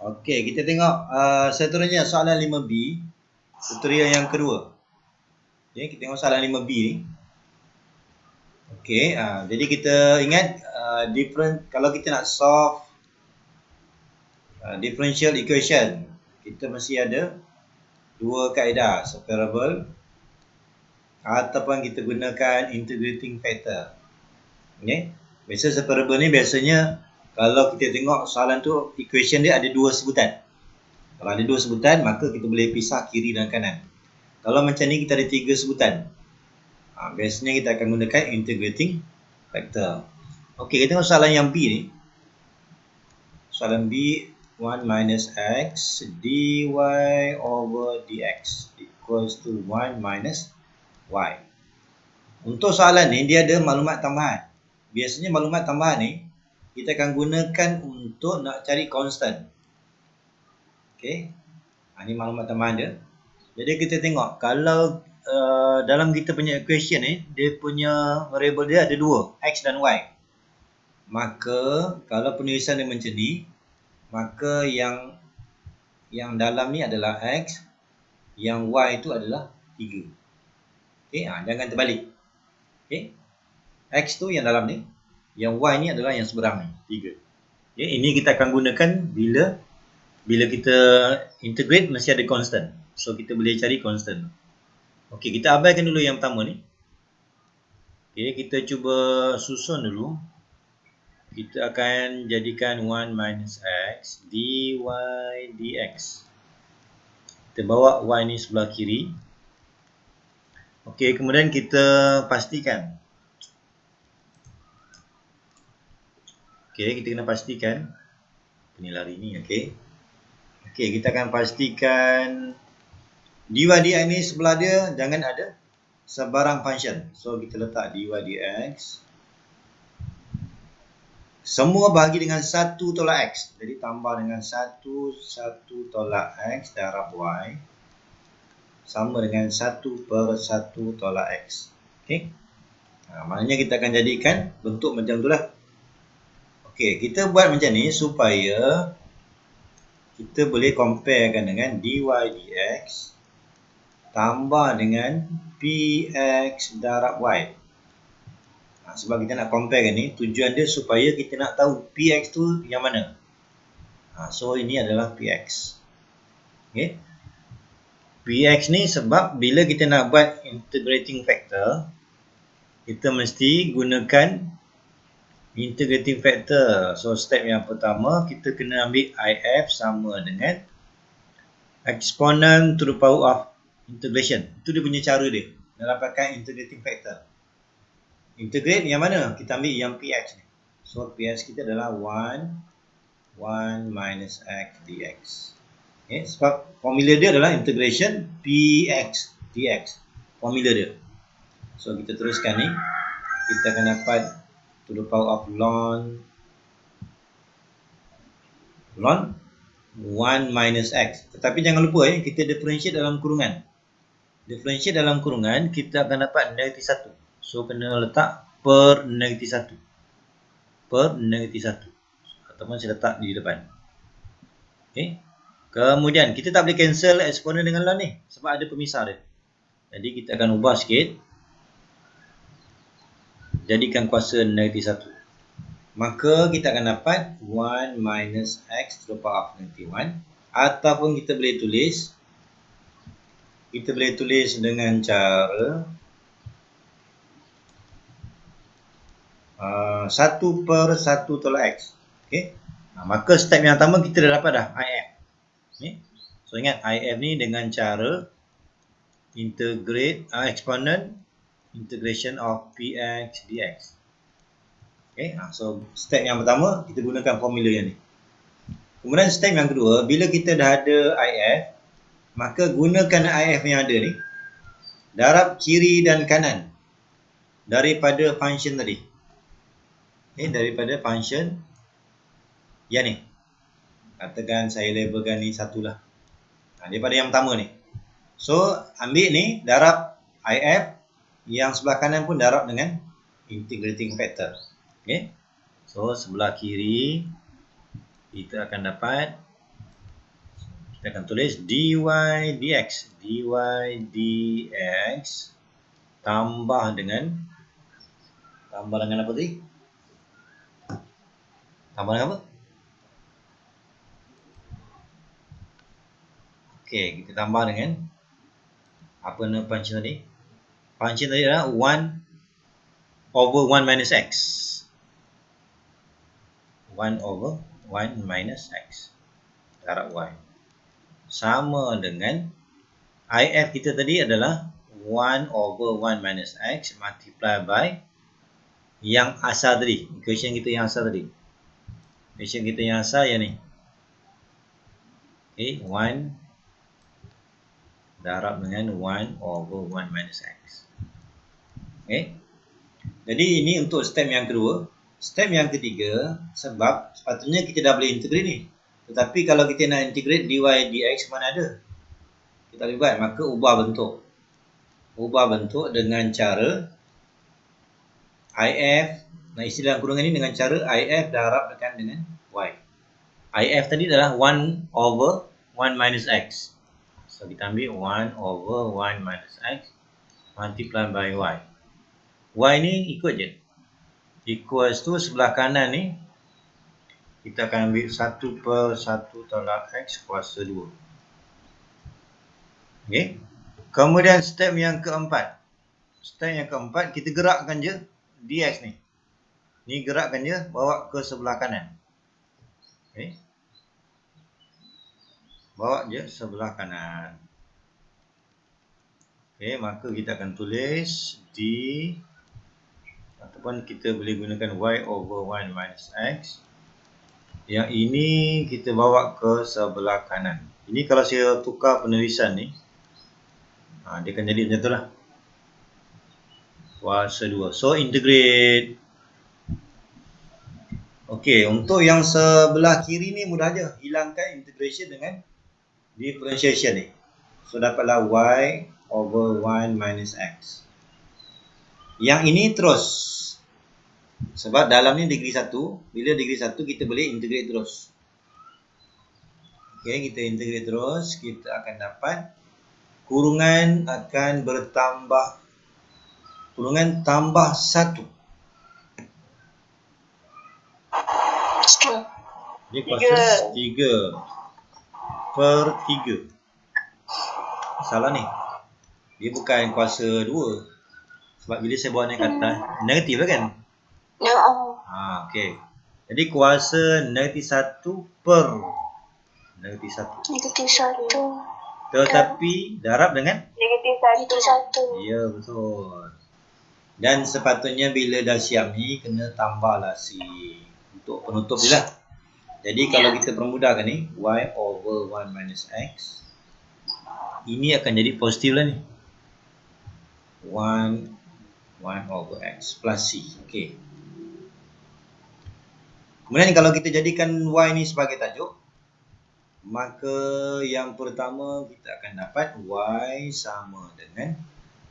Okey, kita tengok seterusnya soalan 5B, tutorial yang kedua. Okey, kita tengok soalan 5B ni. Okey, jadi kita ingat kalau kita nak solve differential equation, kita mesti ada dua kaedah, separable ataupun kita gunakan integrating factor. Okey. Biasa separable ni biasanya kalau kita tengok soalan tu equation dia ada dua sebutan. Kalau ada dua sebutan maka kita boleh pisah kiri dan kanan. Kalau macam ni kita ada tiga sebutan. Biasanya kita akan gunakan integrating factor. Okey, kita tengok soalan yang B ni. Soalan B, 1 minus x dy over dx equals to 1 minus y. Untuk soalan ni dia ada maklumat tambahan. Biasanya maklumat tambahan ni kita akan gunakan untuk nak cari constant. Okey. Ini maklumat tambahan dia. Jadi kita tengok kalau dalam kita punya equation ni dia punya variable dia ada dua, x dan y. Maka kalau penulisan dia macam ni, maka yang dalam ni adalah x, yang y itu adalah 3. Okey, jangan terbalik. Okey. X tu yang dalam ni, yang y ni adalah yang seberang ni, 3. Okay, ini kita akan gunakan bila kita integrate mesti ada constant. So kita boleh cari constant. Okey, kita abaikan dulu yang pertama ni. Okey, kita cuba susun dulu. Kita akan jadikan 1 minus x dy dx. Kita bawa y ni sebelah kiri. Okey, kemudian kita pastikan. Okey, kita kena pastikan. Ini lari ni, okey. Okey, kita akan pastikan dy dx ni sebelah dia jangan ada sebarang function. So kita letak dy dx. Semua bahagi dengan 1 tolak x. Jadi tambah dengan 1 tolak x darab y sama dengan 1/1 tolak x. Okey. Maknanya kita akan jadikan bentuk macam itulah. Okey, kita buat macam ni supaya kita boleh comparekan dengan dy dx tambah dengan px darab y. Sebab kita nak comparekan ni, tujuan dia supaya kita nak tahu px tu yang mana. So ini adalah px. Okey. Px ni sebab bila kita nak buat integrating factor, kita mesti gunakan integrating factor. So step yang pertama kita kena ambil if sama dengan exponent to the power of integration. Itu dia punya cara dia dalam pakai integrating factor. Integrate yang mana? Kita ambil yang px ni. So px kita adalah 1 minus x dx. Okay, sebab formula dia adalah integration px dx. Formula dia. So kita teruskan ni. Kita akan dapat to the power of ln 1 minus x. Tetapi jangan lupa kita differentiate dalam kurungan. Differentiate dalam kurungan kita akan dapat negatif 1. So kena letak per negatif 1. Per negatif 1. Ataupun saya letak di depan. Okey. Kemudian kita tak boleh cancel eksponen dengan ln ni sebab ada pemisah dia. Jadi kita akan ubah sikit. Jadikan kuasa negatif 1. Maka kita akan dapat 1 minus x to the power of negative 1. Ataupun kita boleh tulis dengan cara 1/1 tolak x. Okay. Maka step yang pertama kita dah dapat dah if. Okay. So ingat if ni dengan cara integrate exponent integration of px dx. Okay. So step yang pertama kita gunakan formula yang ni. Kemudian step yang kedua, bila kita dah ada if, maka gunakan if yang ada ni darab kiri dan kanan daripada function tadi. Okay, daripada function yang ni. Katakan saya labelkan ni satulah. Daripada yang pertama ni. So ambil ni darab if, yang sebelah kanan pun darab dengan integrating factor. Okay. So sebelah kiri kita akan dapat Kita akan tulis dy dx. Dy dx tambah dengan apa tadi? Tambah dengan apa? Okey, kita tambah dengan apa nama function tadi? Function tadi adalah 1 over 1 minus x. 1 over 1 minus x darab y. Sama dengan if kita tadi adalah 1 over 1 minus x multiply by yang asal tadi. Equation kita yang asal tadi. Equation kita yang asal yang ni. Okay, 1 darab dengan 1 over 1 minus x. Okay. Jadi ini untuk step yang kedua. Step yang ketiga, sebab sepatutnya kita dah boleh integrate ni. Tetapi kalau kita nak integrate dy dx mana ada? Kita boleh buat, maka ubah bentuk. Ubah bentuk dengan cara if, nah isi dalam kurungan ini dengan cara if darabkan dengan y. If tadi adalah 1 over 1 minus x. So kita ambil 1 over 1 minus x multiply by y. Y ni ikut je. Equals tu sebelah kanan ni kita akan ambil 1/1 tolak x kuasa 2. Okay. Kemudian step yang keempat. Step yang keempat kita gerakkan je dx ni. Ni gerakkan je bawa ke sebelah kanan. Okay. Bawa je sebelah kanan. Okay, maka kita akan tulis d ataupun kita boleh gunakan y over 1 minus x. Yang ini kita bawa ke sebelah kanan. Ini kalau saya tukar penulisan ni, dia akan jadi macam tu lah. Kuasa 2. So, integrate. Okey, untuk yang sebelah kiri ni mudah je. Hilangkan integration dengan differentiation ni. So, dapatlah y over 1 minus x. Yang ini terus. Sebab dalam ni degree 1. Bila degree 1 kita boleh integrate terus. Okey, kita integrate terus. Kita akan dapat kurungan akan bertambah. Kurungan tambah 1. Jadi kuasa 3/3. Salah ni. Dia bukan kuasa 2. Sebab bila saya bawa naik ke atas, negatif lah kan? Ya. Okey. Jadi kuasa negatif 1 per negatif 1. Negatif 1. Tetapi darab dengan? Negatif 1. Ya, betul. Dan sepatutnya bila dah siap ni, kena tambahlah C. Untuk penutup je lah. Jadi kalau kita permudahkan ni, y over 1 minus x. Ini akan jadi positif lah ni. 1 over x plus c. Okey. Kemudian kalau kita jadikan y ni sebagai tajuk, maka yang pertama kita akan dapat y sama dengan,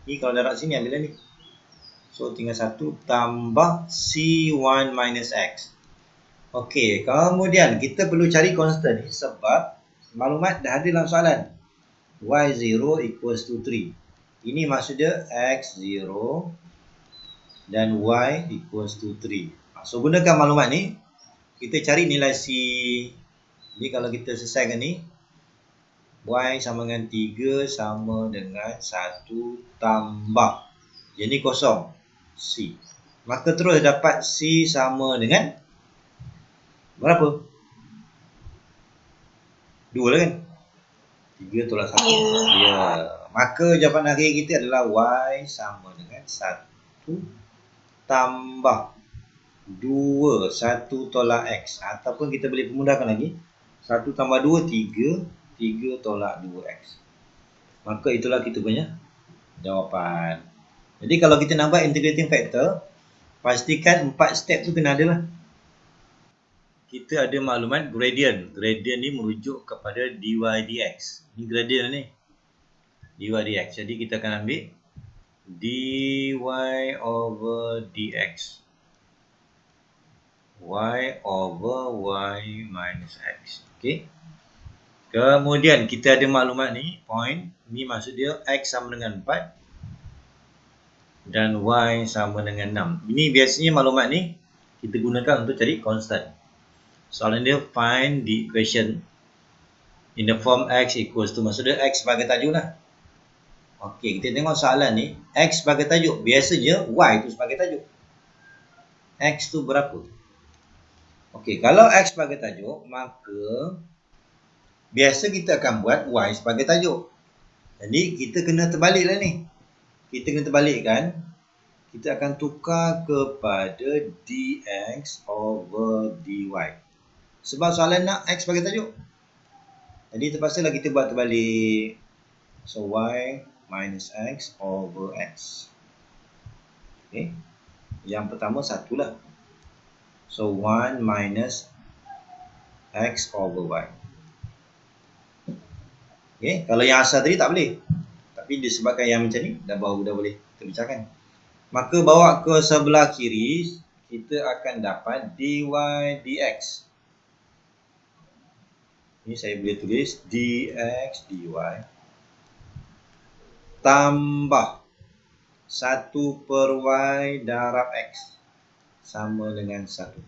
ni kalau darab sini ambil ni. So tinggal 1 tambah c1 minus x. Okey, kemudian kita perlu cari constant ni sebab maklumat dah ada dalam soalan. y0 equals to 3. Ini maksudnya x0 dan y equals to 3. So gunakan maklumat ni, kita cari nilai c. Jadi kalau kita selesaikan ni, y sama dengan 3 sama dengan 1 tambah. Jadi kosong c. Maka terus dapat c sama dengan berapa? 2 lah kan? 3 tolak 1. Ya. Maka jawapan akhir kita adalah y sama dengan 1 tambah 2, 1 tolak x. Ataupun kita boleh permudahkan lagi. 1 tambah 2, 3. 3 tolak 2x. Maka itulah kita punya jawapan. Jadi kalau kita nak buat integrating factor, pastikan 4 step tu kena ada lah. Kita ada maklumat gradient. Gradient ni merujuk kepada dy dx. Ni gradient ni. Dy dx. Jadi kita akan ambil dy over dx. Y over y minus x. Okay. Kemudian kita ada maklumat ni, point. Ni maksud dia X sama dengan 4 dan Y sama dengan 6. Ini biasanya maklumat ni kita gunakan untuk cari constant. Soalan dia find the equation in the form X equals to, maksud dia X sebagai tajuk lah. Okey, kita tengok soalan ni, X sebagai tajuk. Biasanya Y tu sebagai tajuk. X tu berapa? Okey, kalau X sebagai tajuk, maka biasa kita akan buat Y sebagai tajuk. Jadi kita kena terbalik lah ni. Kita kena terbalikkan. Kita akan tukar kepada dx over dy. Sebab soalan nak X sebagai tajuk. Jadi terpaksalah kita buat terbalik. So y minus x over x. Okay. Yang pertama satulah. So 1 minus x over y. Okay. Kalau yang asal tadi tak boleh. Tapi disebabkan yang macam ni dah boleh kita pecahkan. Maka bawa ke sebelah kiri, kita akan dapat dy dx. Ini saya boleh tulis dx dy tambah 1 per y darab x sama dengan 1.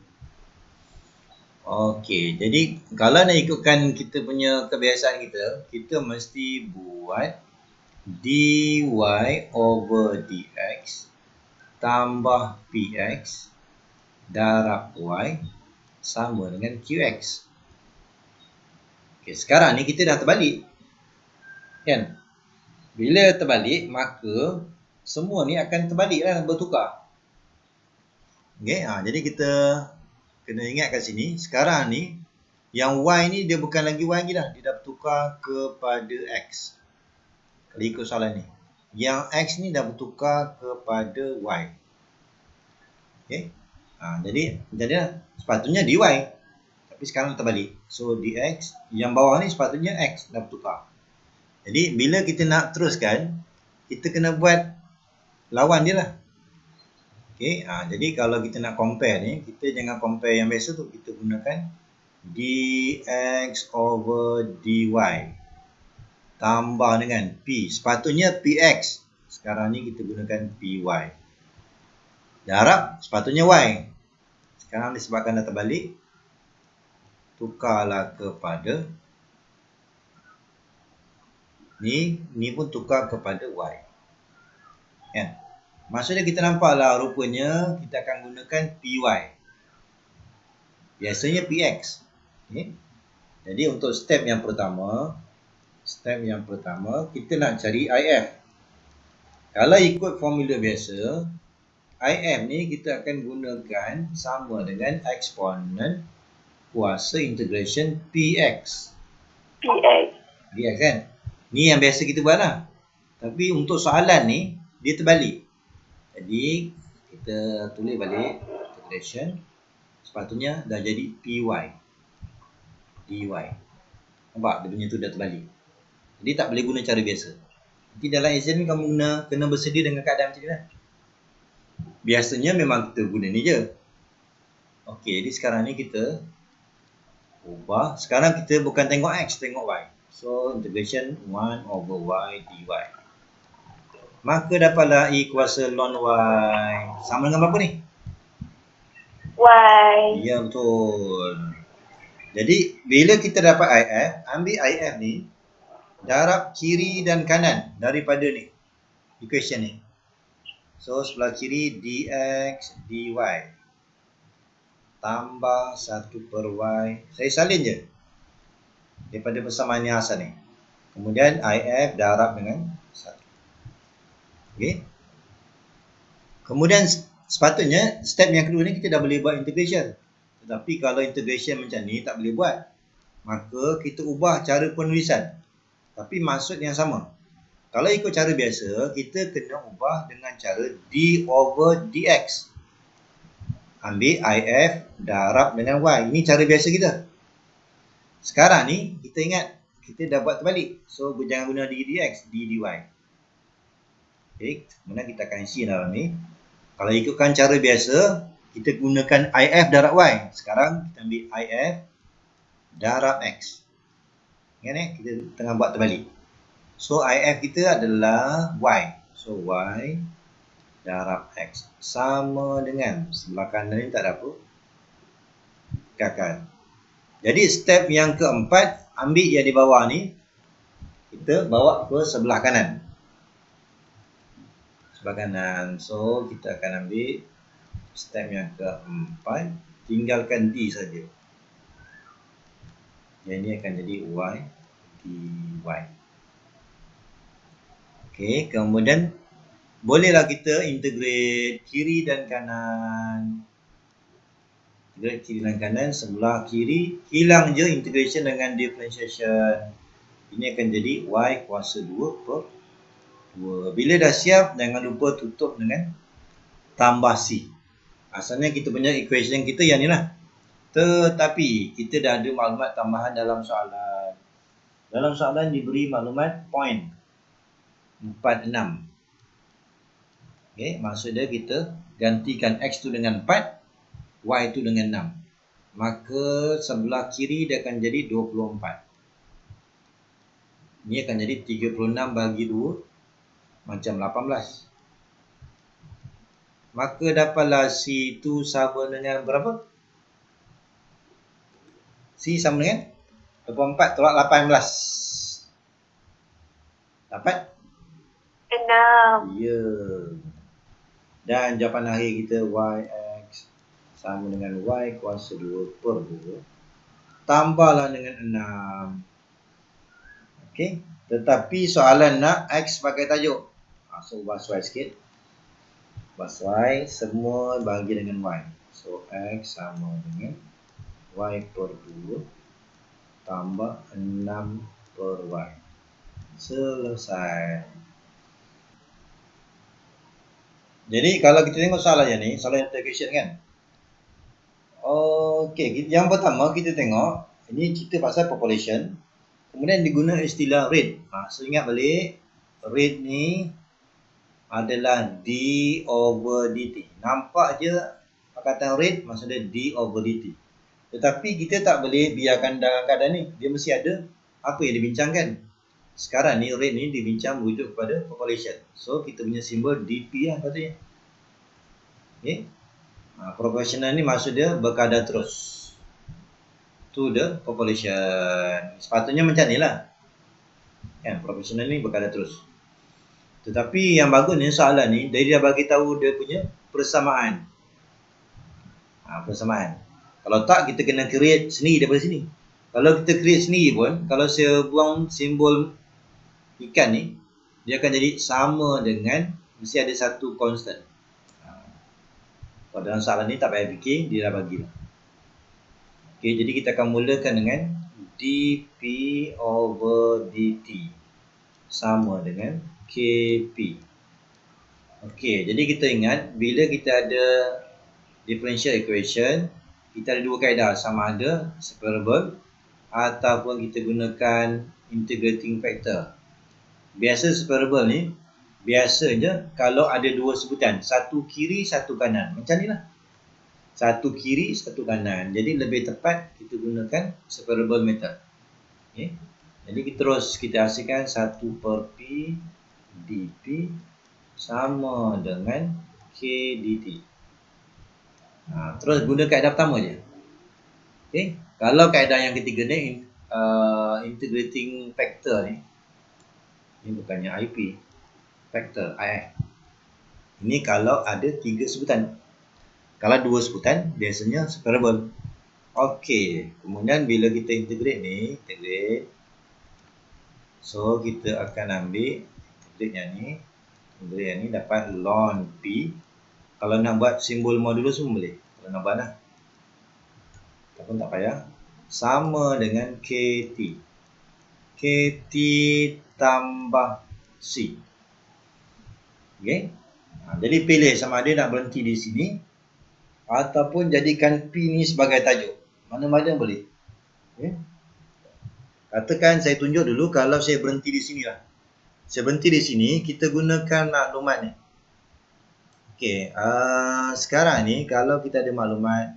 Okey, jadi kalau nak ikutkan kita punya kebiasaan kita mesti buat dy over dx tambah px darab y sama dengan qx. Okey, sekarang ni kita dah terbalik. Kan? Bila terbalik, maka semua ni akan terbaliklah, bertukar. Okey, jadi kita kena ingat kat sini, sekarang ni yang y ni dia bukan lagi y lagi dah, dia dah bertukar kepada x. Kalau ikut soalan ni, yang x ni dah bertukar kepada y. Okey. Jadi sepatutnya dy, tapi sekarang terbalik. So dx, yang bawah ni sepatutnya x dah bertukar. Jadi bila kita nak teruskan, kita kena buat lawan dia lah. Okey, jadi kalau kita nak compare ni, kita jangan compare yang biasa tu, kita gunakan dx over dy tambah dengan p. Sepatutnya px. Sekarang ni kita gunakan py. Darab sepatutnya y. Sekarang disebabkan dah terbalik, tukarlah kepada ni pun tukar kepada y. Kan? Maksudnya kita nampaklah rupanya kita akan gunakan py. Biasanya px. Okay? Jadi untuk step yang pertama kita nak cari if. Kalau ikut formula biasa, if ni kita akan gunakan sama dengan eksponen kuasa integration px. Px kan? Ni yang biasa kita buat lah. Tapi untuk soalan ni, dia terbalik. Jadi kita tulis balik integration. Sepatutnya dah jadi py dy. Nampak? Dia punya tu dah terbalik. Jadi tak boleh guna cara biasa. Nanti dalam exam ni kamu kena bersedia dengan keadaan macam ni lah. Biasanya memang kita guna ni je. Okey, jadi sekarang ni kita ubah. Sekarang kita bukan tengok x, tengok y. So integration 1 over y dy. Maka dapatlah E kuasa ln y sama dengan berapa ni? Y. Ya, betul. Jadi bila kita dapat if, ambil if ni, darab kiri dan kanan daripada ni equation ni. So sebelah kiri dx dy tambah 1 per y. Saya salin je daripada persamaan yang asal ni. Kemudian if darab dengan 1. Okey. Kemudian sepatutnya step yang kedua ni kita dah boleh buat integration. Tetapi kalau integration macam ni tak boleh buat, maka kita ubah cara penulisan. Tapi maksud yang sama. Kalau ikut cara biasa, kita kena ubah dengan cara d over dx. Ambil if darab dengan y. Ini cara biasa kita. Sekarang ni, kita ingat, kita dah buat terbalik. So, jangan guna d dx, d dy. Okay, kemudian kita akan isi dalam ni. Kalau ikutkan cara biasa, kita gunakan if darab y. Sekarang, kita ambil if darab x. Ingat kita tengah buat terbalik. So IF kita adalah Y. So Y darab X sama dengan sebelah kanan ni tak ada apa. Kakal. Jadi step yang keempat, ambil yang di bawah ni, kita bawa ke sebelah kanan. Sebelah kanan. So kita akan ambil step yang keempat, tinggalkan D saja. Yang ini akan jadi Y dy. Okey, kemudian bolehlah kita integrate kiri dan kanan. Integrate kiri dan kanan, sebelah kiri hilang je integration dengan differentiation. Ini akan jadi Y kuasa 2 per 2. Bila dah siap, jangan lupa tutup dengan tambah C. Asalnya kita punya equation kita yang ni lah. Tetapi kita dah ada maklumat tambahan dalam soalan. Dalam soalan diberi maklumat point 46. Okay, maksudnya kita gantikan X tu dengan 4, Y tu dengan 6. Maka sebelah kiri dia akan jadi 24. Ini akan jadi 36 bagi 2 macam 18. Maka dapatlah C tu sama dengan berapa? C sama dengan 24 tolak 18. Dapat? 6. Ya. Dan jawapan akhir kita YX sama dengan Y kuasa 2 per 2. Tambahlah dengan 6. Okey. Tetapi soalan nak X pakai tajuk. So ubah Y sikit. Ubah Y semua bagi dengan Y. So X sama dengan Y per 2 tambah 6 per Y. Selesai. Jadi kalau kita tengok soalan yang ni, soalan integration kan. Okey, yang pertama kita tengok, ini cerita pasal population. Kemudian diguna istilah rate. So ingat balik, rate ni adalah D over dt. Nampak je perkataan rate maksudnya D over dt. Tetapi kita tak boleh biarkan dalam keadaan ni. Dia mesti ada apa yang dibincangkan. Sekarang ni rate ni dibincang merujuk kepada population. So kita punya simbol DP lah patutnya. Okay. Proportional ni maksud dia berkadar terus to the population. Sepatutnya macam ni lah. Kan, proportional ni berkadar terus. Tetapi yang bagus ni soalan ni, dia dah bagi tahu dia punya persamaan. Persamaan. Kalau tak, kita kena create sendiri daripada sini. Kalau kita create sendiri pun, kalau saya buang simbol ikan ni, dia akan jadi sama dengan, mesti ada satu constant. Kalau dalam soalan ni tak payah fikir, dia dah bagilah. Okay, jadi kita akan mulakan dengan dP over dt sama dengan kp. Okay, jadi kita ingat, bila kita ada differential equation, kita ada dua kaedah, sama ada separable ataupun kita gunakan integrating factor. Biasa separable ni, biasanya kalau ada dua sebutan, satu kiri, satu kanan. Macam ni lah. Satu kiri, satu kanan. Jadi lebih tepat kita gunakan separable method. Okay. Jadi kita hasilkan 1 per P dP sama dengan K dt. Terus guna kaedah pertama je. Okay. Kalau kaedah yang ketiga ni, integrating factor ni, ini bukannya IP, factor IF. Ini kalau ada 3 sebutan. Kalau 2 sebutan, biasanya separable. Okey, kemudian bila kita integrate ni, so kita akan ambil integrate yang ni dapat ln P. Kalau nak buat simbol modulo semua boleh. Kalau nak buat lah. Ataupun tak payah. Sama dengan KT. KT tambah C. Okey. Jadi pilih sama ada nak berhenti di sini ataupun jadikan P ni sebagai tajuk. Mana-mana boleh. Okay. Katakan saya tunjuk dulu kalau saya berhenti di sini lah. Saya berhenti di sini, kita gunakan maklumat ni. Okey, sekarang ni kalau kita ada maklumat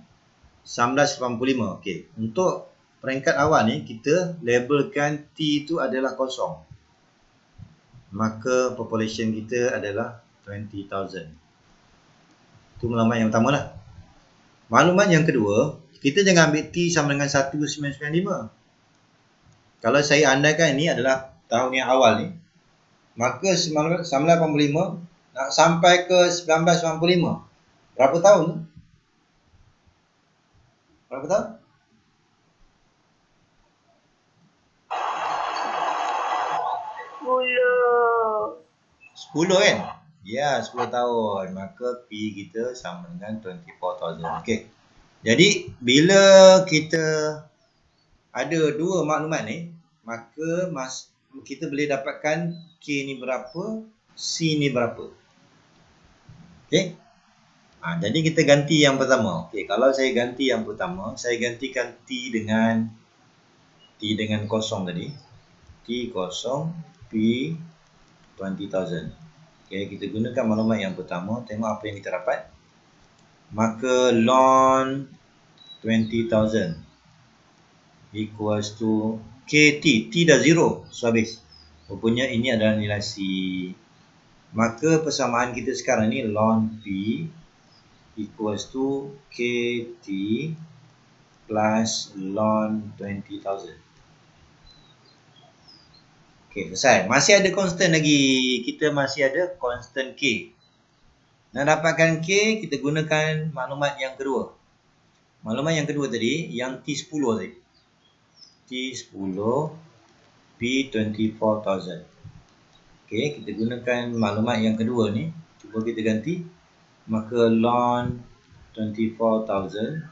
1985. Okey, untuk peringkat awal ni kita labelkan T itu adalah kosong. Maka population kita adalah 20,000. Itu maklumat yang pertama lah. Maklumat yang kedua, kita jangan ambil T sama dengan 1995. Kalau saya andaikan ini adalah tahun yang awal ni, maka 1985 nak sampai ke 1995. Berapa tahun tu? Berapa tahun? 10 kan? Ya, 10 tahun. Maka P kita sama dengan 24,000. Okey. Jadi, bila kita ada dua maklumat ni, maka kita boleh dapatkan K ni berapa, C ni berapa. Okey. Jadi kita ganti yang pertama. Okey, kalau saya ganti yang pertama, saya gantikan T dengan kosong tadi. T kosong, P 20,000. Okey, kita gunakan maklumat yang pertama. Tengok apa yang kita dapat. Maka ln 20,000 equals to KT. T dah 0. So habis. Rupanya ini adalah nilai C. Maka persamaan kita sekarang ni ln P equals to KT plus ln 20,000. Okey, selesai. Masih ada constant lagi. Kita masih ada constant K. Nak dapatkan K, kita gunakan maklumat yang kedua. Maklumat yang kedua tadi, yang T10 tadi. T10, P24,000. Okey, kita gunakan maklumat yang kedua ni. Cuba kita ganti. Maka ln 24,000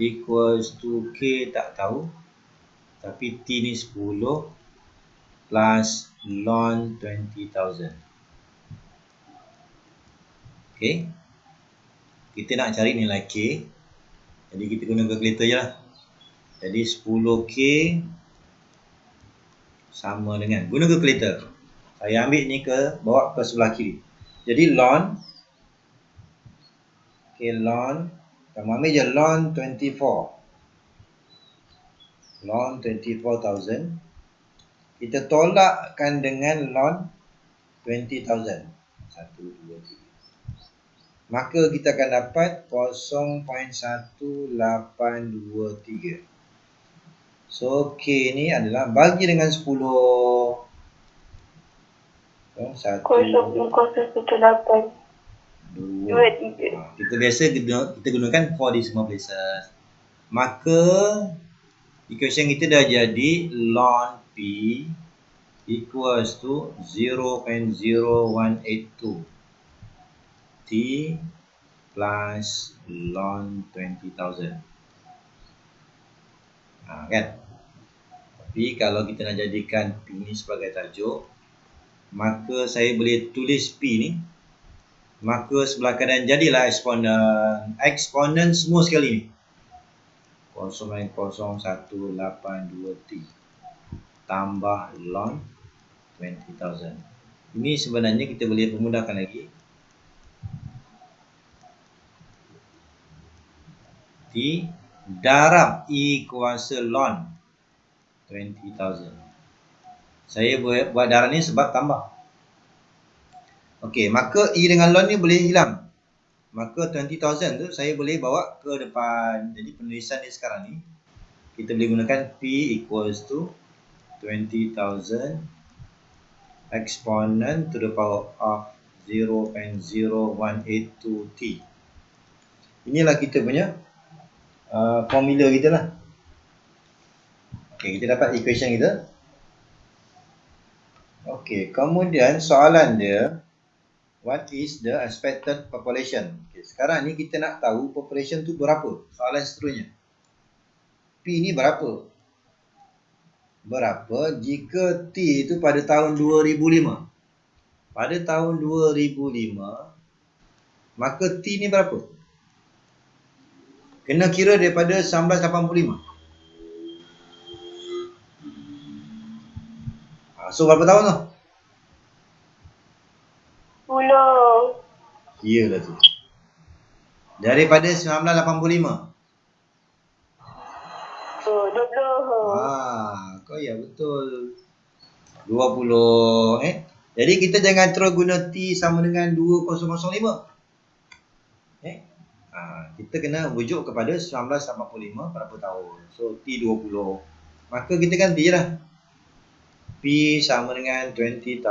equals to K tak tahu. Tapi T ni 10 plus ln 20,000. Okey. Kita nak cari nilai K. Jadi kita guna kalkulator je lah. Jadi 10K sama dengan, guna kalkulator. Saya ambil ni bawa ke sebelah kiri. Jadi ln, ln, kamu ambil je ln 24. Ln 24,000. Kita tolakkan dengan ln 20,000. 1, 2, 3. Maka kita akan dapat 0.1823. So, K ni adalah bagi dengan 10. 1, 0.1823. 2. Kita biasa kita gunakan 4 decimal places. Maka equation kita dah jadi ln P equals to 0.0182 T plus ln 20,000. Kan? Tapi kalau kita nak jadikan P ni sebagai tajuk, maka saya boleh tulis P ni. Maka sebelah kanan jadilah eksponen. Eksponen semua sekali ni. 0.0182T tambah ln 20,000. Ini sebenarnya kita boleh permudahkan lagi. T darab E kuasa ln 20,000. Saya buat darab ni sebab tambah. Okey, maka E dengan ln ni boleh hilang. Maka 20,000 tu saya boleh bawa ke depan. Jadi penulisan ni sekarang ni kita boleh gunakan P equals to 20,000 exponent to the power of 0.0182T. Inilah kita punya formula kita lah. Okey, kita dapat equation kita. Okey, kemudian soalan dia, what is the expected population? Okay, sekarang ni kita nak tahu population tu berapa. Soalan seterusnya. P ni berapa? Berapa jika T itu pada tahun 2005? Pada tahun 2005, maka T ni berapa? Kena kira daripada 1985. So berapa tahun tu? 10. Iyalah tu. Daripada 1985. Kau ya betul. 20 Jadi kita jangan terus guna T sama dengan 2005. Kita kena rujuk kepada 1985 berapa tahun. So T20. Maka kita ganti je lah. P sama dengan 20,000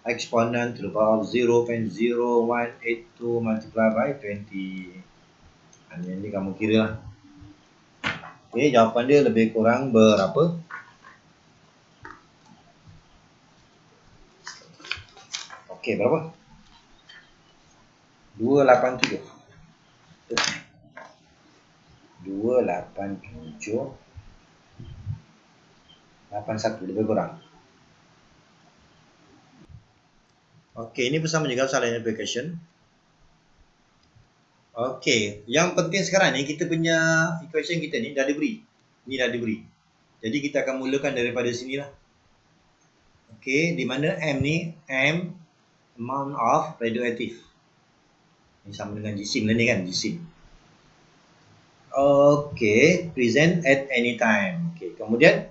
exponent to the power of 0.0182 multiplied by 20. Ini kamu kira lah. Okey, jawapan dia lebih kurang berapa? Okey, berapa? 287. 287 81 lebih kurang. Okey, ini pun sama juga soalan application. Okey, yang penting sekarang ni kita punya equation kita ni dah diberi. Ni dah diberi. Jadi kita akan mulakan daripada sini lah. Okey, di mana M ni amount of radioactive. Ini sama dengan jisim lah ni kan, jisim. Okey, present at any time. Okey, kemudian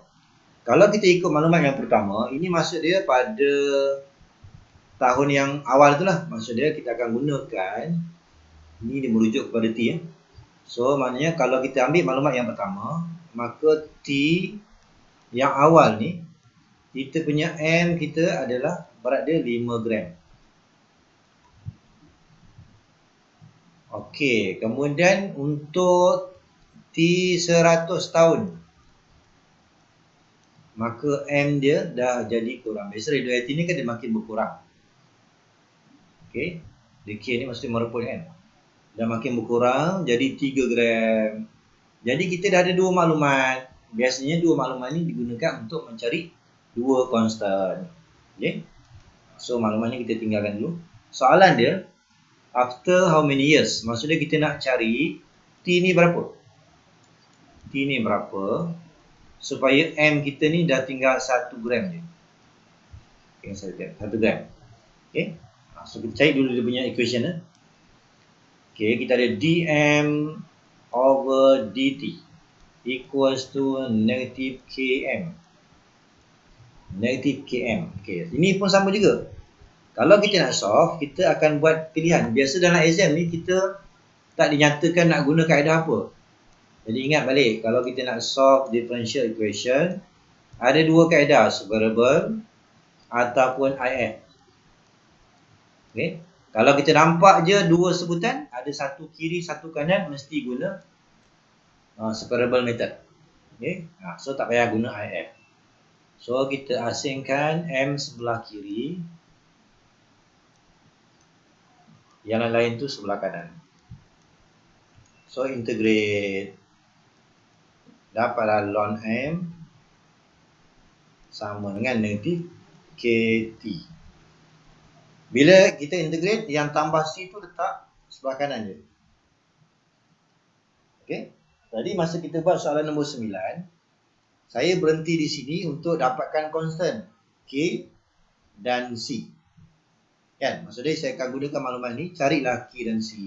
kalau kita ikut maklumat yang pertama, ini maksud dia pada tahun yang awal tu lah. Maksud dia kita akan gunakan, ini dia merujuk kepada T. So maknanya kalau kita ambil maklumat yang pertama, maka T yang awal ni, kita punya M kita adalah berat dia 5 gram. Okey, kemudian untuk T 100 tahun, maka M dia dah jadi kurang. Biasa radioaktif ni kan dia makin berkurang. Okey, decay ni mesti merupakan M. Dah makin berkurang jadi 3 gram. Jadi kita dah ada dua maklumat. Biasanya dua maklumat ni digunakan untuk mencari dua konstan. Okey. So maklumatnya kita tinggalkan dulu. Soalan dia, after how many years? Maksudnya kita nak cari T ni berapa? T ni berapa? Supaya M kita ni dah tinggal 1 gram je. Okay, 1 gram. Okay. So kita cari dulu dia punya equation. Okay, kita ada dm over dt equals to negative km. Negative km. Okay, ini pun sama juga. Kalau kita nak solve, kita akan buat pilihan. Biasa dalam exam ni kita tak dinyatakan nak guna kaedah apa. Jadi ingat balik, kalau kita nak solve differential equation, ada dua kaedah, separable ataupun IF. Okay. Kalau kita nampak je dua sebutan, ada satu kiri, satu kanan, mesti guna separable method. Okay. So tak payah guna IF. So kita asingkan M sebelah kiri, yang lain tu sebelah kanan. So integrate, dapatlah ln M sama dengan negatif KT. Bila kita integrate, yang tambah C tu letak sebelah kanan je. Okey. Tadi masa kita buat soalan nombor 9, saya berhenti di sini untuk dapatkan constant K dan C. Kan? Maksudnya saya akan gunakan maklumat ni, carilah K dan C.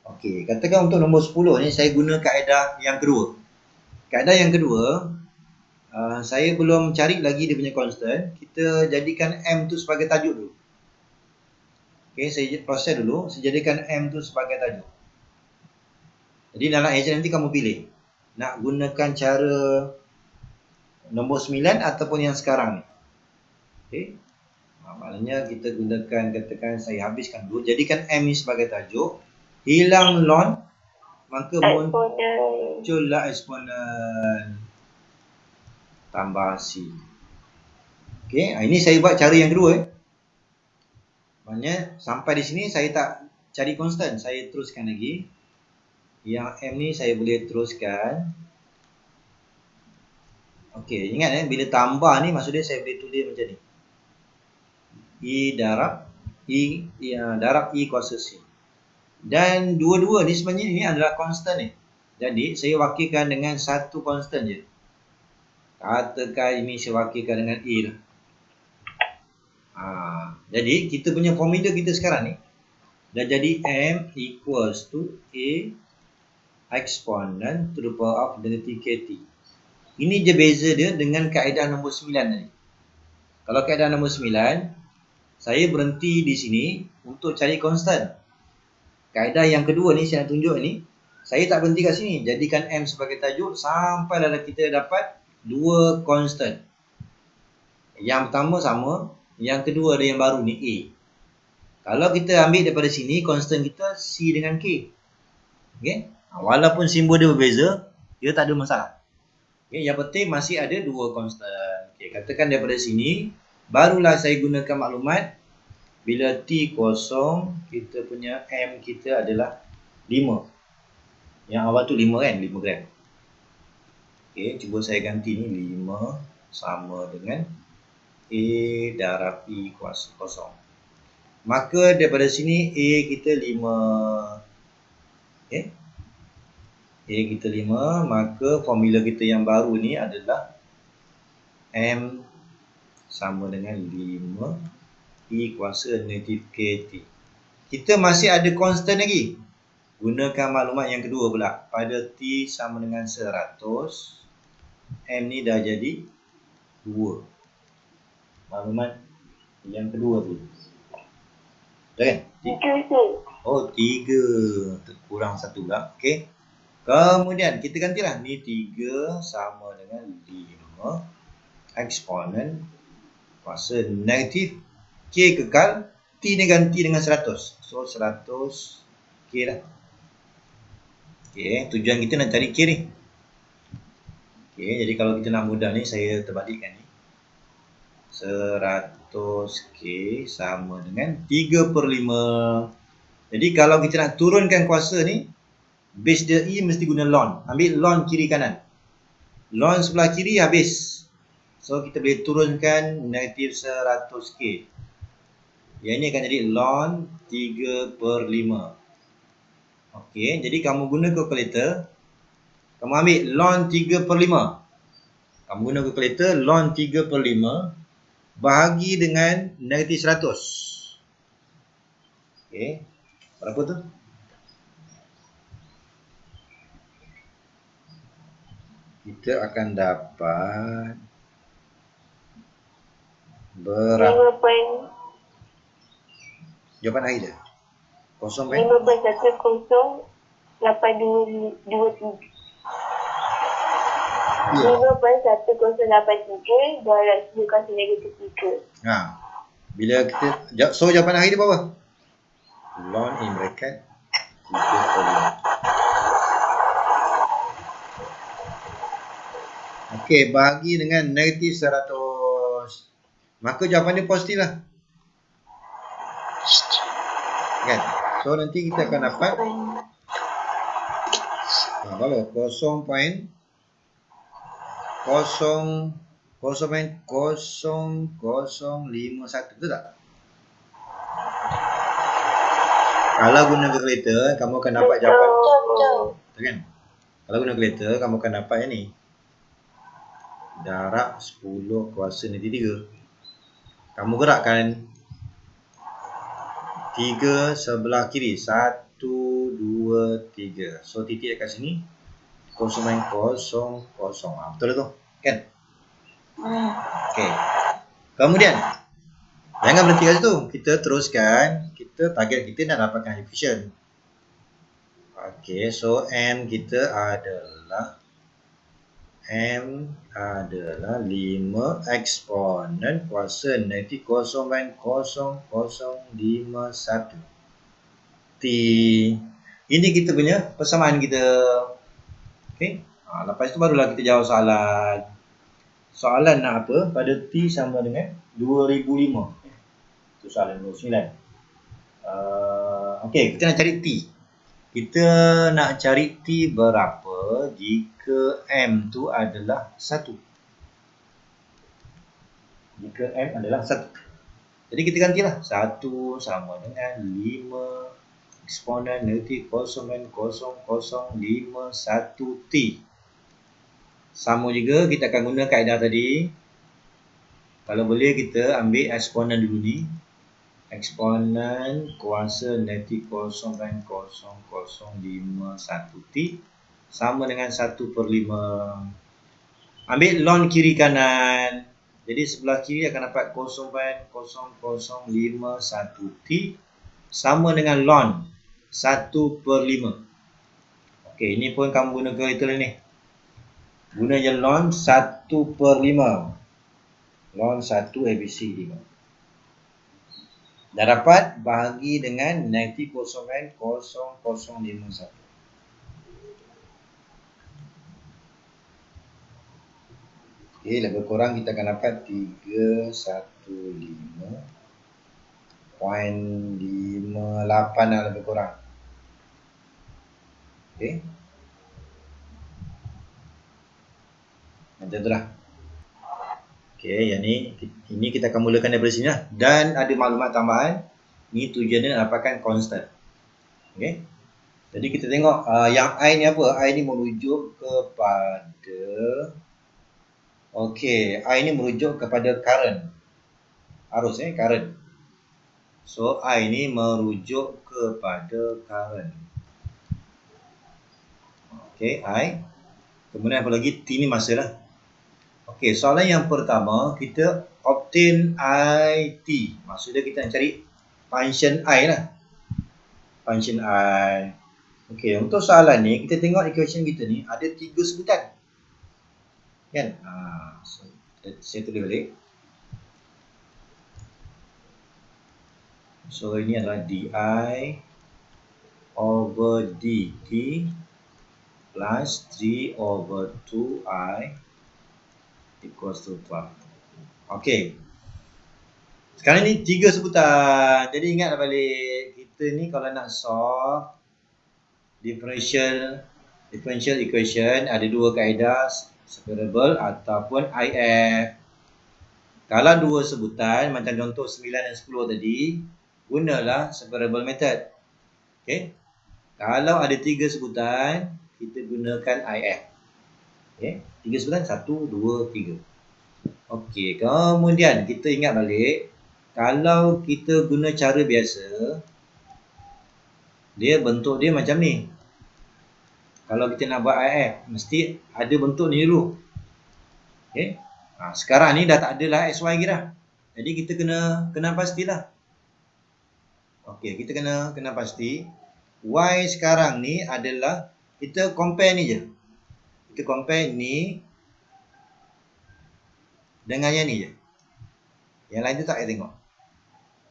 Okey, katakan untuk nombor 10 ni saya guna kaedah yang kedua. Kaedah yang kedua, saya belum cari lagi dia punya constant. Kita jadikan M tu sebagai tajuk dulu. Okey, saya proses dulu, saya jadikan M tu sebagai tajuk. Jadi dalam exam nanti kamu pilih nak gunakan cara nombor 9 ataupun yang sekarang ni. Okey. Maknanya kita gunakan, katakan saya habiskan dulu, jadikan M ni sebagai tajuk, hilang ln, maka muncullah eksponen tambah C. Okey, ini saya buat cara yang kedua. Maknanya sampai di sini saya tak cari konstan, saya teruskan lagi. Yang M ni saya boleh teruskan. Okey, ingat bila tambah ni maksudnya saya boleh tulis macam ni. I darab I kuasa C. Dan dua-dua ni sebenarnya ini adalah konstan ni. Jadi saya wakilkan dengan satu konstan je. Katakan ini saya wakilkan dengan A lah. Jadi kita punya formula kita sekarang ni dah jadi M equals to A exponent to the power of negative KT. Ini je beza dia dengan kaedah nombor 9 tadi. Kalau kaedah nombor 9, saya berhenti di sini untuk cari konstan. Kaedah yang kedua ni saya nak tunjuk ni, saya tak berhenti kat sini. Jadikan M sebagai tajuk sampai kita dapat dua konstan. Yang pertama sama, yang kedua ada yang baru ni A. Kalau kita ambil daripada sini, konstan kita C dengan K. Okay? Walaupun simbol dia berbeza, dia tak ada masalah. Okay? Yang penting masih ada dua konstan. Okay, katakan daripada sini, barulah saya gunakan maklumat. Bila T kosong, kita punya M kita adalah 5. Yang awal tu 5 kan, 5 gram. Okay, cuba saya ganti ni 5 sama dengan A darab P kuasa kosong. Maka daripada sini A kita 5. Okay. A kita 5, maka formula kita yang baru ni adalah M sama dengan 5 P kuasa negatif KT. Kita masih ada konstan lagi. Gunakan maklumat yang kedua pula. Pada T sama dengan 100, M ni dah jadi 2. Maklumat yang kedua tu. Betul kan? 3. Oh, 3. Terkurang 1 pula. Okey. Kemudian kita gantilah. Ni 3 sama dengan 5 eksponen kuasa negatif K kekal. T ni ganti dengan 100. So 100 K lah. Okey, tujuan kita nak cari K ni. Okey, jadi kalau kita nak mudah ni, saya terbalikkan ni. 100K sama dengan 3/5. Jadi kalau kita nak turunkan kuasa ni, base dia E mesti guna ln. Ambil ln kiri kanan. Ln sebelah kiri habis. So kita boleh turunkan negatif 100K. Yang ini akan jadi ln 3/5. Okey, jadi kamu guna kalkulator. Kamu ambil ln 3/5. Kamu guna kalkulator ln 3/5 bahagi dengan negatif 100. Okey, berapa tu? Kita akan dapat berapa? 5. Jawapan akhir dia 0. 5.1082. Ya. 5.1083 darab 10 kuasa negatif 3. Ha. Bila kita so jawapan akhir dia berapa? Ln in bracket 3/5. Okey, bahagi dengan negatif 100. Maka jawapan dia positif lah. Kan? So nanti kita akan dapat berapa? 0.0051. Betul tak? Kalau guna kalkulator, kamu akan dapat jawapan. Betul kan? Kalau guna kalkulator, kamu akan dapat yang ni. Darab 10 kuasa negatif 3. Kamu gerakkan 3 sebelah kiri. 1, 2, 3. So titik dekat sini 0.00. Betul tu? Kan? Okey. Kemudian jangan berhenti kat situ. Kita teruskan. Kita target kita nak dapatkan efisien. Okey, so M kita adalah 5 eksponen kuasa negatif 0.0051 T. Ini kita punya persamaan kita. Okey. Lepas tu barulah kita jawab soalan. Soalan nak apa? Pada T sama dengan 2005. Itu soalan 29. Okey, kita nak cari T. Kita nak cari T berapa jika M tu adalah 1. Jika M adalah 1. Jadi kita gantilah. 1 sama dengan 5 eksponen negatif 0.0051 T. Sama juga kita akan guna kaedah tadi. Kalau boleh kita ambil eksponen dulu ni. Eksponen kuasa negatif 0.0051 T sama dengan 1/5. Ambil ln kiri kanan. Jadi sebelah kiri akan dapat 0.0051T sama dengan ln 1/5. Okey, ini pun kamu guna kalkulator ni. Guna je ln 1/5. Ln 1 ABCD. Dah dapat bahagi dengan negatif 0.0051. Okey, lebih kurang kita akan dapat 315.58 lah lebih kurang. Okey. Macam itulah. Okey, yang ini kita akan mulakan daripada sini lah. Dan ada maklumat tambahan. Ini tujuannya dapatkan constant. Okey. Jadi kita tengok yang I ni apa? I ni merujuk kepada I ni merujuk kepada current. Arus current. So I ni merujuk kepada current. Okey, I. Kemudian apa lagi? T ni masa lah. Okey, soalan yang pertama kita obtain IT. Maksudnya kita nak cari function I lah. Function I. Okey, untuk soalan ni kita tengok equation kita ni ada 3 sebutan. Kan? Saya tulis balik. So ini adalah DI over DT plus 3 over 2I equals to 12. Okey. Sekarang ni 3 sebutan. Jadi ingat balik, kita ni kalau nak solve differential equation ada 2 kaedah, separable ataupun IF. Kalau 2 sebutan macam contoh 9 dan 10 tadi, gunalah separable method. Okey. Kalau ada 3 sebutan, kita gunakan IF. Okey, 3 sebutan 1 2 3. Okey, kemudian kita ingat balik, kalau kita guna cara biasa, dia bentuk dia macam ni. Kalau kita nak buat IF, mesti ada bentuk ni dulu. Okey. Sekarang ni dah tak ada lah XY lagi dah. Jadi kita kena pastilah. Okey, kita kena pasti Y sekarang ni adalah, kita compare ni je. Kita compare ni dengan yang ni je. Yang lain tu tak payah tengok.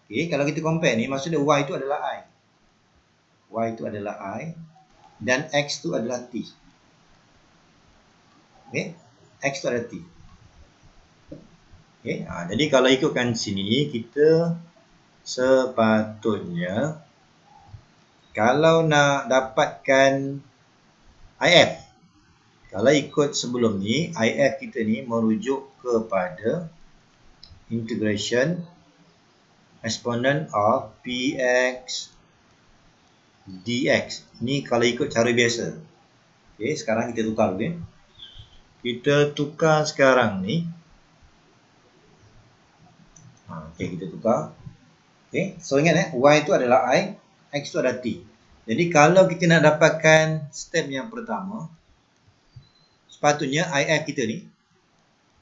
Okey, kalau kita compare ni, maksudnya Y tu adalah I. Y tu adalah I. Dan X tu adalah T. Okey, X tu adalah T. Okey, jadi kalau ikutkan sini, kita sepatutnya kalau nak dapatkan IF, kalau ikut sebelum ni, IF kita ni merujuk kepada integration exponent of Px dx. Ni kalau ikut cara biasa. Okey, sekarang kita tukar dulu. Kita tukar sekarang ni. Okey, kita tukar. Okey, so ingat Y tu adalah I, X tu adalah T. Jadi kalau kita nak dapatkan step yang pertama, sepatutnya IF kita ni,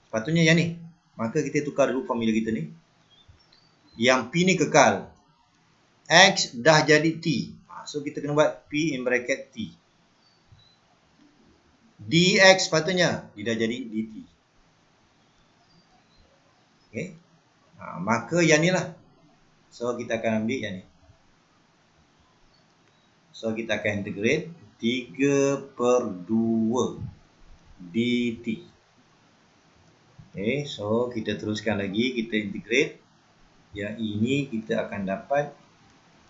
sepatutnya yang ni. Maka kita tukar dulu formula kita ni. Yang P ni kekal. X dah jadi T. So kita kena buat P in bracket T. dx sepatutnya dia dah jadi dt. Okey. Maka yang ni lah. So kita akan ambil yang ni. So kita akan integrate 3/2 dt. Okay, so kita teruskan lagi, kita integrate. Yang ini kita akan dapat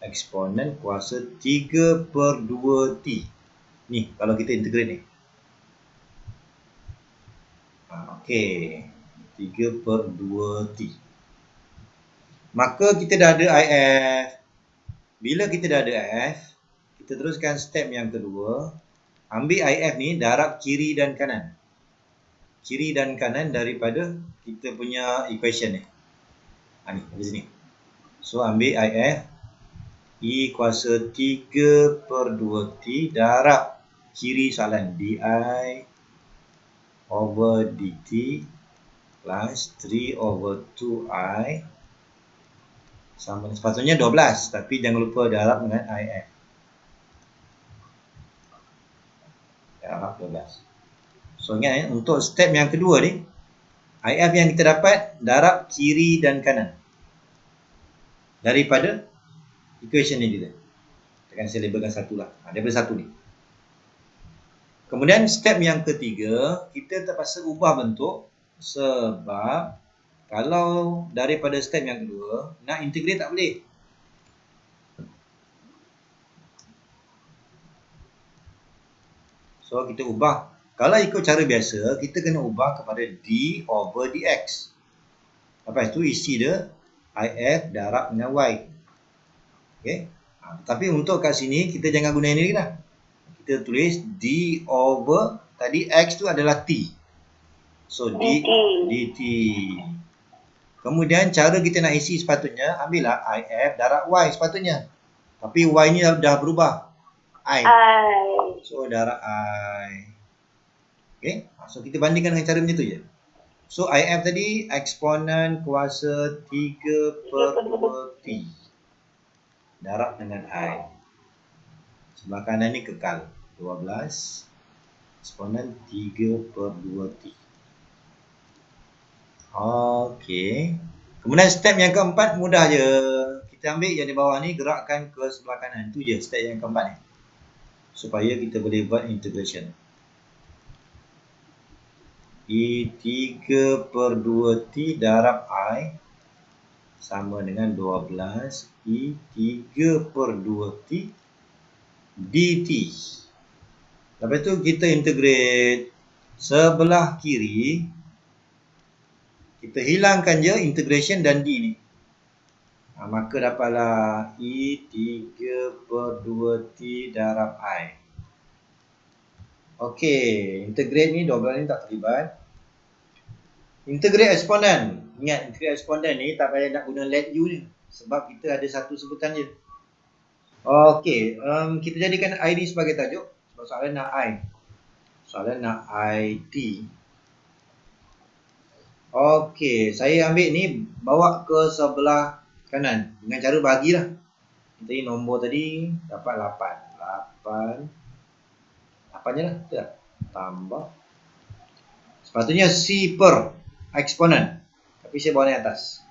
eksponen kuasa 3/2t. Ni kalau kita integrate ni. Okey, 3/2t. Maka kita dah ada IF. Bila kita dah ada IF, kita teruskan step yang kedua. Ambil IF ni darab kiri dan kanan. Kiri dan kanan daripada kita punya equation ni. Ni, di sini. So ambil IF I kuasa 3/2t darab kiri soalan DI over dt plus 3 over 2i sama, sepatutnya 12, tapi jangan lupa darab dengan if. Darab 12. So ingat untuk step yang kedua ni, if yang kita dapat darab kiri dan kanan daripada equation ni kita. Tekan saya labelkan satu lah. Daripada satu ni. Kemudian step yang ketiga, kita terpaksa ubah bentuk sebab kalau daripada step yang kedua, nak integrate tak boleh. So kita ubah. Kalau ikut cara biasa, kita kena ubah kepada d over dx. Lepas tu isi dia if darab dengan y. Okay. Tapi untuk kat sini, kita jangan guna ini lah. Kita tulis d over, tadi x tu adalah t. So dt. Kemudian cara kita nak isi sepatutnya, ambillah if darab y sepatutnya. Tapi y ni dah berubah. I. So darab i. Okay. So kita bandingkan dengan cara macam tu je. So if tadi eksponen kuasa 3 per 2 t. Darab dengan i. Sebelah kanan ni kekal. 12. Eksponen 3 per 2 t. Okey. Kemudian step yang keempat mudah je. Kita ambil yang di bawah ni, gerakkan ke sebelah kanan. Itu je step yang keempat ni. Supaya kita boleh buat integration. I3 per 2T darab I sama dengan 12 I3 per 2T dt. Lepas tu kita integrate sebelah kiri. Kita hilangkan je integration dan d ni. Maka dapatlah I3 per 2T darab I. Okey, integrate ni 12 ni tak terlibat. Integrate eksponen. Ingat, integrate eksponen ni tak payah nak guna let u ni. Sebab kita ada satu sebutan je. Okey, kita jadikan I ni sebagai tajuk. Sebab soalan nak I. Soalan nak IT. Okey, saya ambil ni bawa ke sebelah kanan dengan cara bagilah. Kita nombor tadi dapat 8. 8 je lah, betul tak? Tambah. Sepatutnya C per eksponen. Tapi saya bawa ni atas.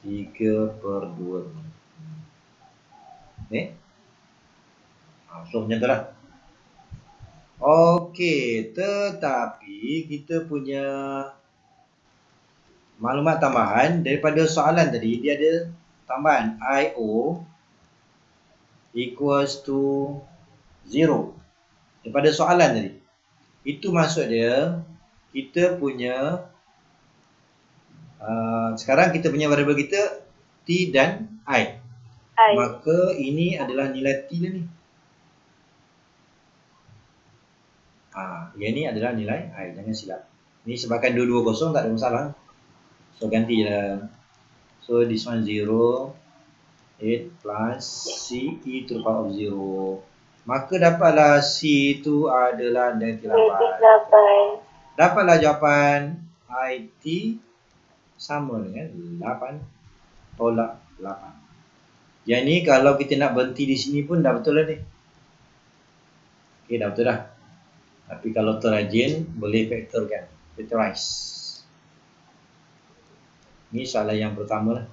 3 per 2. Okay. So macam tu lah. Okey, tetapi kita punya maklumat tambahan daripada soalan tadi, dia ada tambahan IO equals to 0 daripada soalan tadi. Itu maksud dia kita punya sekarang kita punya variable kita T dan I. Maka ini adalah nilai T dia ni. Yang ni adalah nilai I, jangan silap. Ni sebabkan 220 tak ada masalah. So ganti je lah. So this one 0, 8 plus C e to the power of 0. Maka dapatlah C itu adalah negatif 8. Dapatlah jawapan IT sama dengan 8 tolak 8. Yang ni kalau kita nak berhenti di sini pun dah betul lah ni. Okay, dah betul dah. Tapi kalau terrajin boleh factorkan. Factorize. Ni soalan yang pertama lah.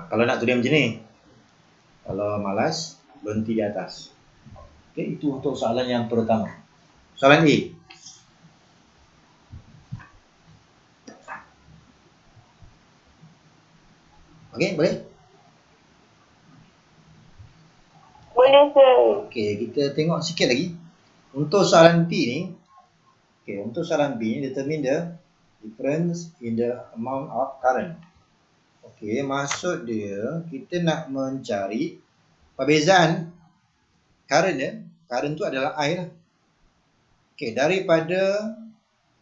Kalau nak tulis macam ni. Kalau malas, berhenti di atas. Okay, itu untuk soalan yang pertama. Soalan A. Okay, boleh? Boleh, sir. Okay, kita tengok sikit lagi. Untuk soalan B ni, okay, untuk soalan B ni, determine the difference in the amount of current. Okay, maksud dia, kita nak mencari perbezaan current dia. Current tu adalah I lah. Okay, daripada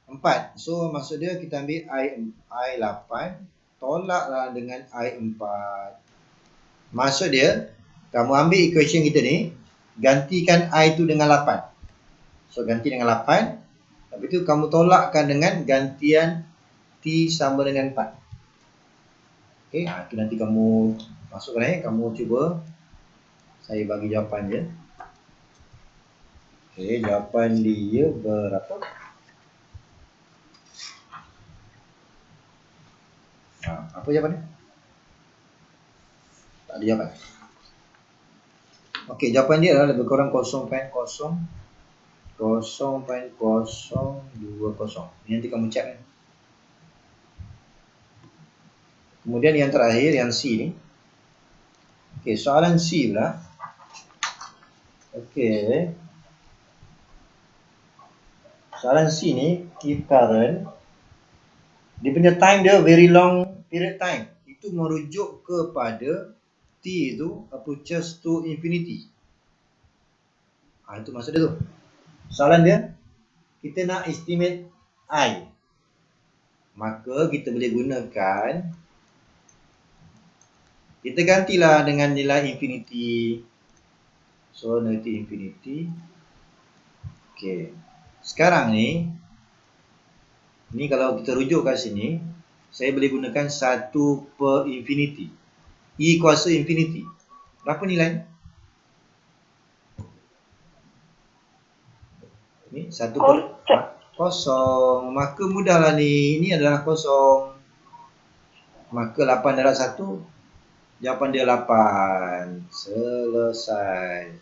4. So, maksud dia kita ambil I 8, tolaklah dengan I 4. Maksud dia, kamu ambil equation kita ni, gantikan I tu dengan 8. So ganti dengan 8. Habis tu kamu tolakkan dengan gantian T sama dengan 4. Okey, itu nanti kamu masukkan kamu cuba. Saya bagi jawapan dia. Okey, jawapan dia berapa? Apa jawapan dia? Tak ada jawapan. Okey, jawapan dia adalah lebih kurang 0.020. Ini nanti kamu cek kan. Kemudian yang terakhir, yang C ni. Okey, soalan C pula. Okey. Soalan C ni, keep current. Dia punya time dia very long period time. Itu merujuk kepada T itu approaches to infinity. Itu maksud dia tu. Soalan dia, kita nak estimate I. Maka kita boleh gunakan, kita gantilah dengan nilai infinity. So nanti infinity. Okey. Sekarang ni kalau kita rujuk kat sini, saya boleh gunakan 1 per infinity. E kuasa infinity. Berapa nilai? Ni 1 per kosong. Maka mudahlah ni. Ini adalah kosong. Maka 8 darab 1. Jawapan dia 8. Selesai.